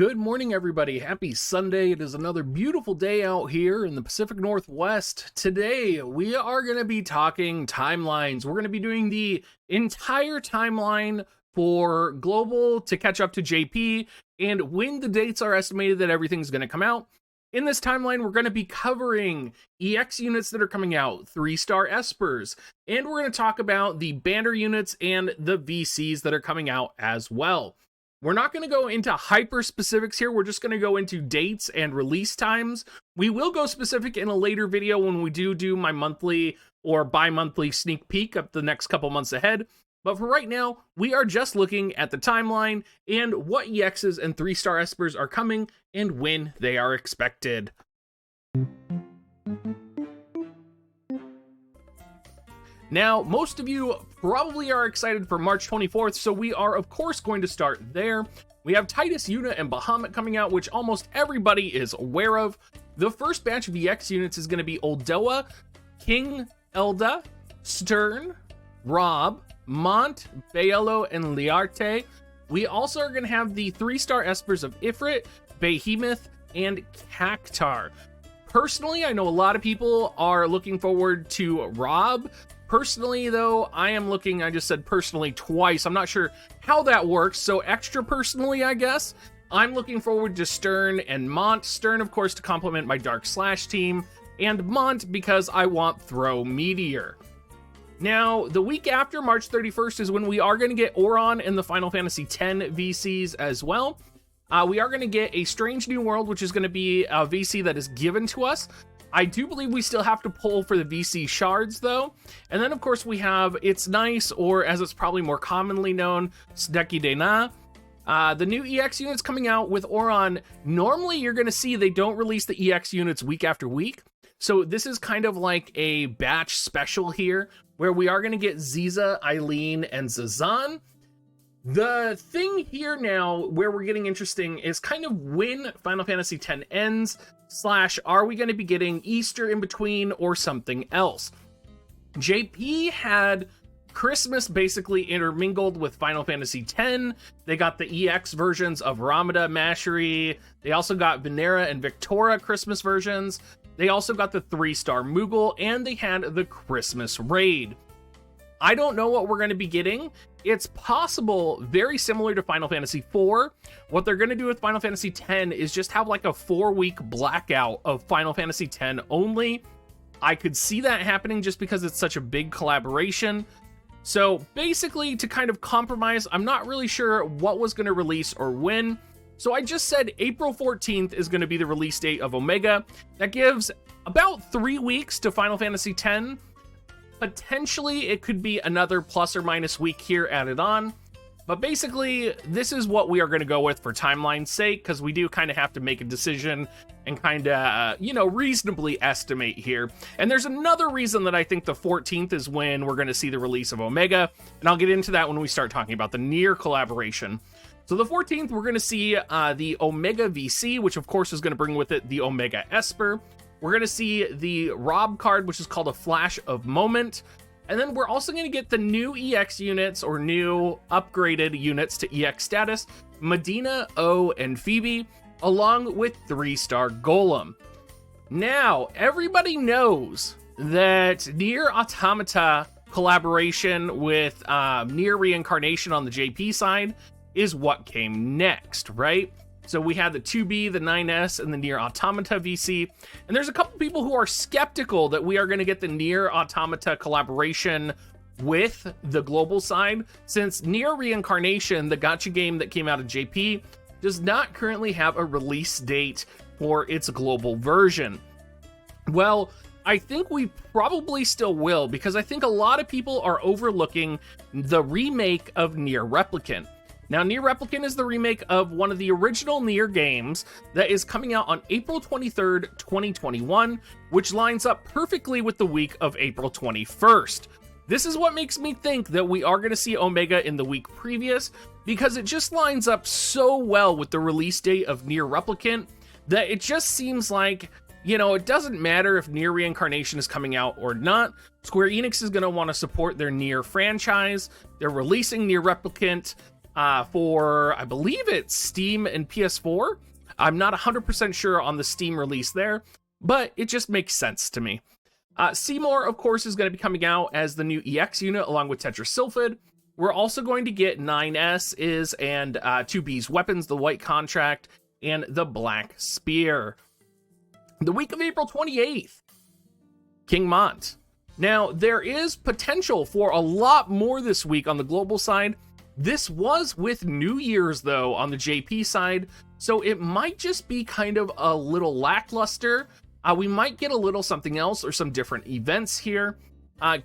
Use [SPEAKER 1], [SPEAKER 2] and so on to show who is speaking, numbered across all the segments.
[SPEAKER 1] Good morning, everybody. Happy Sunday. It is another beautiful day out here in the Pacific Northwest. Today, we are going to be talking timelines. We're going to be doing the entire timeline for Global to catch up to JP and when the dates are estimated that everything's going to come out. In this timeline, we're going to be covering EX units that are coming out, 3-star Espers, and we're going to talk about the banner units and the VCs that are coming out as well. We're not going to go into hyper specifics here. We're just going to go into dates and release times. We will go specific in a later video when we do my monthly or bi-monthly sneak peek up the next couple months ahead. But for right now, we are just looking at the timeline and what EXs and 3-star Espers are coming and when they are expected. Now, most of you probably are excited for March 24th, so we are, of course, going to start there. We have Titus, Yuna, and Bahamut coming out, which almost everybody is aware of. The first batch of EX units is going to be Oldoa, King, Elda, Stern, Rob, Mont, Baello, and Liarte. We also are going to have the 3-star Espers of Ifrit, Behemoth, and Cactar. Personally, I know a lot of people are looking forward to Rob. Personally, though, I just said personally twice. I'm not sure how that works, so extra personally, I guess. I'm looking forward to Stern and Mont. Stern, of course, to complement my Dark Slash team, and Mont because I want Throw Meteor. Now, the week after March 31st is when we are going to get Oron and the Final Fantasy X VCs as well. We are going to get a Strange New World, which is going to be a VC that is given to us. I do believe we still have to pull for the VC shards, though. And then, of course, we have It's Nice, or as it's probably more commonly known, Sneki Dena. The new EX units coming out with Oron. Normally, you're going to see they don't release the EX units week after week. So this is kind of like a batch special here, where we are going to get Ziza, Eileen, and Zazan. The thing here now, where we're getting interesting, is kind of when Final Fantasy X ends, / are we going to be getting Easter in between or something else? JP had Christmas basically intermingled with Final Fantasy X. They got the EX versions of Ramada, Mashery. They also got Venera and Victora Christmas versions. They also got the 3-star Moogle, and they had the Christmas Raid. I don't know what we're going to be getting. It's possible, very similar to Final Fantasy IV, what they're going to do with Final Fantasy X is just have like a 4-week blackout of Final Fantasy X only. I could see that happening just because it's such a big collaboration. So basically, to kind of compromise, I'm not really sure what was going to release or when. So I just said April 14th is going to be the release date of Omega. That gives about 3 weeks to Final Fantasy X. Potentially, it could be another plus or minus week here added on. But basically, this is what we are going to go with for timeline's sake, because we do kind of have to make a decision and kind of, reasonably estimate here. And there's another reason that I think the 14th is when we're going to see the release of Omega, and I'll get into that when we start talking about the Nier collaboration. So the 14th, we're going to see the Omega VC, which of course is going to bring with it the Omega Esper. We're going to see the Rob card, which is called a Flash of Moment. And then we're also going to get the new EX units, or new upgraded units to EX status, Medina, O, and Phoebe, along with 3-star Golem. Now, everybody knows that Nier Automata collaboration with Nier Reincarnation on the JP side is what came next, right? So we had the 2B, the 9S, and the Nier Automata VC. And there's a couple people who are skeptical that we are going to get the Nier Automata collaboration with the global side, since Nier Reincarnation, the gacha game that came out of JP, does not currently have a release date for its global version. Well, I think we probably still will, because I think a lot of people are overlooking the remake of Nier Replicant. Now, Nier Replicant is the remake of one of the original Nier games that is coming out on April 23rd, 2021, which lines up perfectly with the week of April 21st. This is what makes me think that we are going to see Omega in the week previous, because it just lines up so well with the release date of Nier Replicant that it just seems like, it doesn't matter if Nier Reincarnation is coming out or not. Square Enix is going to want to support their Nier franchise. They're releasing Nier Replicant. for, I believe it's Steam and PS4. I'm not 100% sure on the Steam release there, but it just makes sense to me. Seymour, of course, is going to be coming out as the new EX unit along with Tetrasylphid. We're also going to get 9S's and 2B's weapons, the White Contract and the Black Spear. The week of April 28th, King Mont. Now, there is potential for a lot more this week on the global side. This was with New Year's, though, on the JP side, so it might just be kind of a little lackluster. We might get a little something else or some different events here.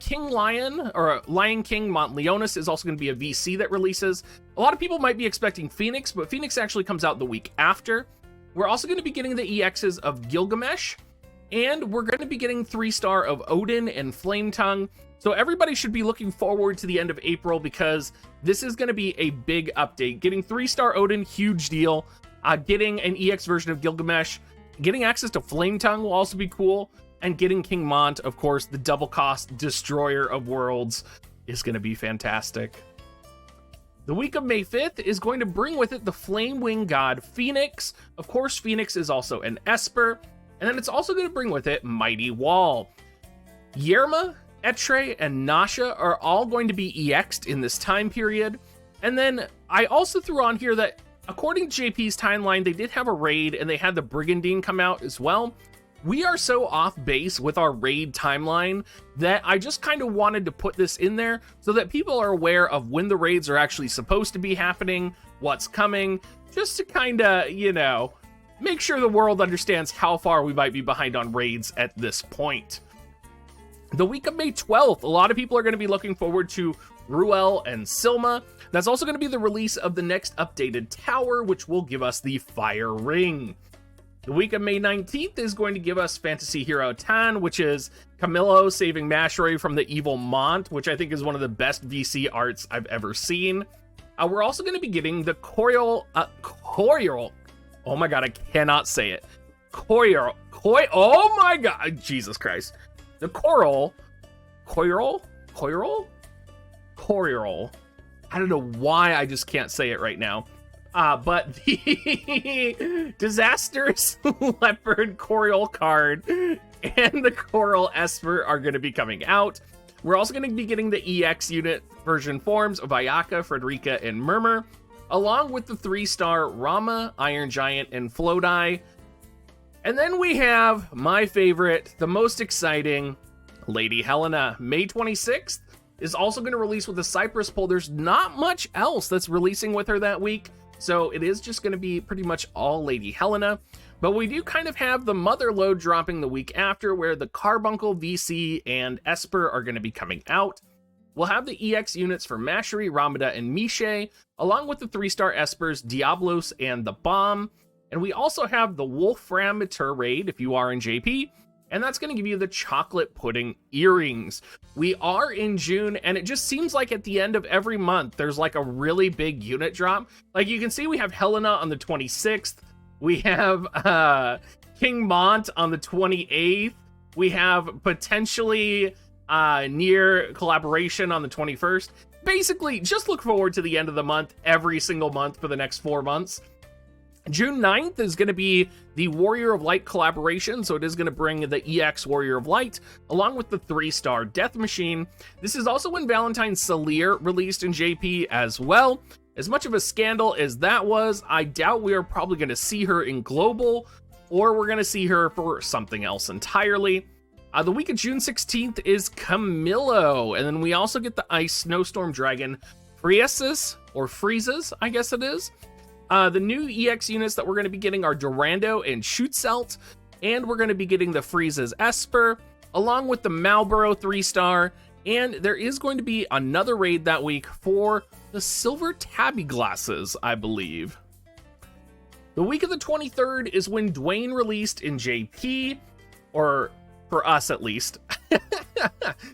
[SPEAKER 1] King Lion, or Lion King Mont Leonis, is also going to be a VC that releases. A lot of people might be expecting Phoenix, but Phoenix actually comes out the week after. We're also going to be getting the EXs of Gilgamesh, and we're going to be getting 3-star of Odin and Flame Tongue. So everybody should be looking forward to the end of April, because this is going to be a big update. Getting 3-star Odin, huge deal. Getting an EX version of Gilgamesh, getting access to Flame Tongue will also be cool. And getting King Mont, of course, the double cost destroyer of worlds, is going to be fantastic. The week of May 5th is going to bring with it the Flame Wing God Phoenix. Of course, Phoenix is also an Esper. And then it's also going to bring with it Mighty Wall. Yerma, Etre, and Nasha are all going to be EX'd in this time period. And then I also threw on here that according to JP's timeline, they did have a raid and they had the Brigandine come out as well. We are so off base with our raid timeline that I just kind of wanted to put this in there so that people are aware of when the raids are actually supposed to be happening, what's coming, just to kind of, you know, make sure the world understands how far we might be behind on raids at this point. The week of May 12th, a lot of people are going to be looking forward to Ruel and Silma. That's also going to be the release of the next updated tower, which will give us the Fire Ring. The week of May 19th is going to give us Fantasy Hero Tan, which is Camillo saving Mashery from the evil Mont, which I think is one of the best VC arts I've ever seen. We're also going to be getting the Coriol, oh my god, I cannot say it. Oh my god, Jesus Christ. The Coral, I don't know why I just can't say it right now. But the Disastrous Leopard Coriol card and the Coral Esper are going to be coming out. We're also going to be getting the EX unit version forms of Ayaka, Frederica, and Murmur, along with the 3-star Rama, Iron Giant, and Flodai. And then we have my favorite, the most exciting, Lady Helena. May 26th is also going to release with the Cypress Pole. There's not much else that's releasing with her that week, so it is just going to be pretty much all Lady Helena. But we do kind of have the Mother Load dropping the week after, where the Carbuncle, VC, and Esper are going to be coming out. We'll have the EX units for Mashery, Ramada, and Miche, along with the 3-star Espers, Diablos, and the Bomb. And we also have the Wolfram Mature raid, if you are in JP, and that's going to give you the Chocolate Pudding earrings. We are in June, and it just seems like at the end of every month, there's like a really big unit drop. Like you can see, we have Helena on the 26th. We have King Mont on the 28th. We have potentially Near Collaboration on the 21st. Basically, just look forward to the end of the month every single month for the next 4 months. June 9th is going to be the Warrior of Light collaboration, so it is going to bring the EX Warrior of Light, along with the 3-star Death Machine. This is also when Valentine Salir released in JP as well. As much of a scandal as that was, I doubt we are probably going to see her in Global, or we're going to see her for something else entirely. The week of June 16th is Camillo, and then we also get the Ice Snowstorm Dragon Friesis, or Freezes, I guess it is. The new EX units that we're going to be getting are Durando and Schutzelt, and we're going to be getting the Freezes Esper, along with the Marlboro 3-star, and there is going to be another raid that week for the Silver Tabby Glasses, I believe. The week of the 23rd is when Dwayne released in JP, or for us at least.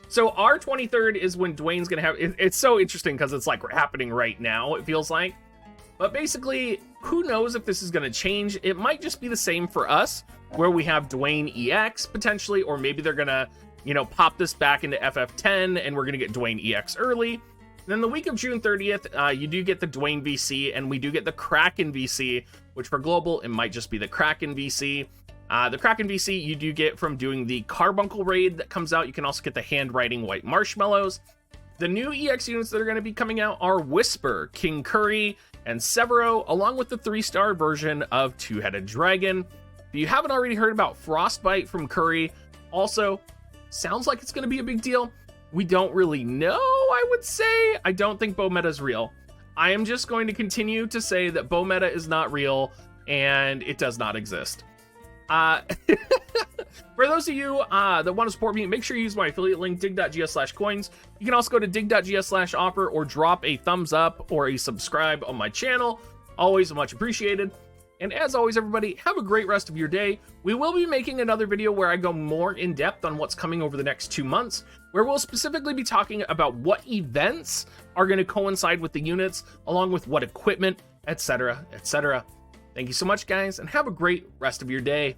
[SPEAKER 1] So our 23rd is when Dwayne's going to have, it's so interesting because it's like happening right now, it feels like. But basically, who knows if this is going to change? It might just be the same for us, where we have Dwayne EX potentially, or maybe they're going to, you know, pop this back into FF10 and we're going to get Dwayne EX early. Then the week of June 30th, you do get the Dwayne VC, and we do get the Kraken VC, which for global, it might just be the Kraken VC. The Kraken VC you do get from doing the Carbuncle raid that comes out. You can also get the handwriting white marshmallows. The new EX units that are going to be coming out are Whisper, King Curry, and Severo, along with the 3-star version of Two-Headed Dragon. If you haven't already heard about Frostbite from Curry, also sounds like it's going to be a big deal. We don't really know, I would say. I don't think bow meta is real. I am just going to continue to say that bow meta is not real and it does not exist. For those of you that want to support me, make sure you use my affiliate link, dig.gs/coins. You can also go to dig.gs/offer or drop a thumbs up or a subscribe on my channel. Always much appreciated. And as always, everybody, have a great rest of your day. We will be making another video where I go more in depth on what's coming over the next 2 months, where we'll specifically be talking about what events are going to coincide with the units, along with what equipment, etc., etc. Thank you so much, guys, and have a great rest of your day.